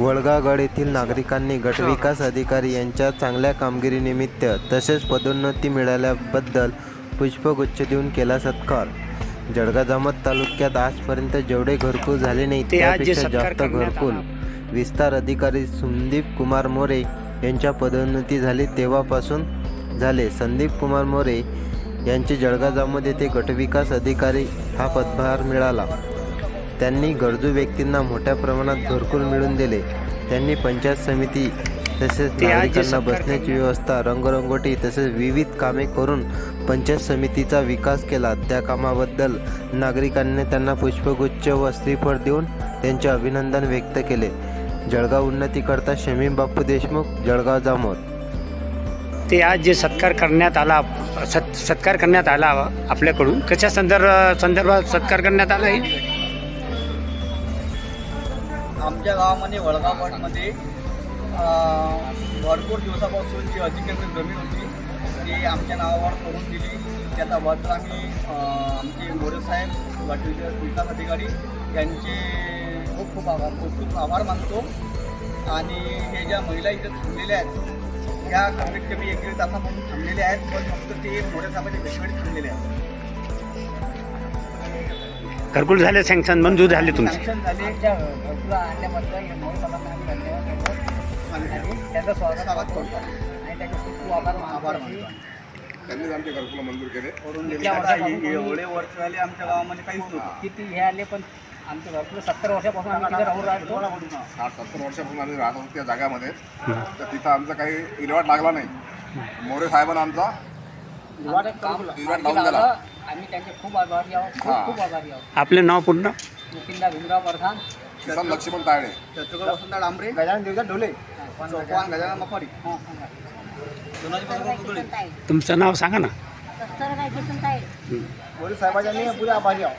वडगावगड येथील नागरिकांनी गटविकास अधिकारी यांच्या चांगल्या कामगिरीनिमित्त तसेच पदोन्नती मिळाल्याबद्दल पुष्पगुच्छ देऊन केला सत्कार। जळगाव जामोद तालुक्यात आजपर्यंत जेवढे घरकुल झाले नाही त्यापेक्षा जास्त घरकुल विस्तार अधिकारी संदीप कुमार मोरे यांच्या पदोन्नती झाली तेव्हापासून झाले। संदीप कुमार मोरे यांचे जळगाव जामोद येथे गटविकास अधिकारी हा पदभार मिळाला। त्यांनी गरजू व्यक्तींना मोठ्या प्रमाणात घरकुल मिळवून दिले। त्यांनी पंचायत समिती तसेच नागरिकांना बसण्याची व्यवस्था, रंगरंगोटी तसेच विविध कामे करून पंचायत समितीचा विकास केला। त्या कामाबद्दल नागरिकांनी त्यांना पुष्पगुच्छ व श्रीफळ देऊन त्यांचे अभिनंदन व्यक्त केले। जळगाव उन्नतीकरता शमीम बापू देशमुख, जळगाव जामोद। ते आज जे सत्कार करण्यात आला आपल्याकडून कशा संदर्भात सत्कार करण्यात आला आहे? आमच्या गावामध्ये वडगावगडमध्ये भरपूर दिवसापासून जी अधिकृत जमीन होती ती आमच्या नावावर करून दिली। त्याच्याबद्दल आम्ही आमचे मोरे साहेब गट विकास अधिकारी यांचे खूप आभार मानतो। आणि हे ज्या महिला इथे थांबलेल्या आहेत ह्या कमीत कमी 1 दीड तासापासून थांबलेल्या आहेत, पण फक्त ते मोरे साहेबांच्या भेटीवेळी थांबलेले आहेत। घरकुल झाले, सँक्शन मंजूर झाले, तुमचे सँक्शन झाले। घरकुल आणल्याबद्दल मोरे साहेबांना आम्ही धन्यवाद त्याचं स्वागत करतो आणि त्याचे खूप आभार मानतो। त्यांनी आमचे घरकुल मंजूर केले करून दिले। एवढे वर्ष झाले आमच्या गावामध्ये काहीच नव्हतं। किती हे आले पण आमचं घरकुल 70 वर्षापासून आम्ही तिथे राहून राहतो। 60-70 वर्षापासून आम्ही राहत होतो त्या जागामध्ये, तर तिथं आमचा काही विल्हेवाट लागला नाही। मोरे साहेबांना आमचा विल्हेवाट लावून दिला। आम्ही त्यांचे खूप आभारी आहोत, खूप आभारी आहोत। आपले नाव पूर्ण? मुकिंदा भीमराव प्रधान, किसन लक्ष्मण तायडे, चतुर्गड वसंत डांबरे, गजानन देवदास ढोले, चौपान गजानन मफारी, तुमचं नाव सांगा ना। मोरे साहेबांनी पुरे आभारी आहोत।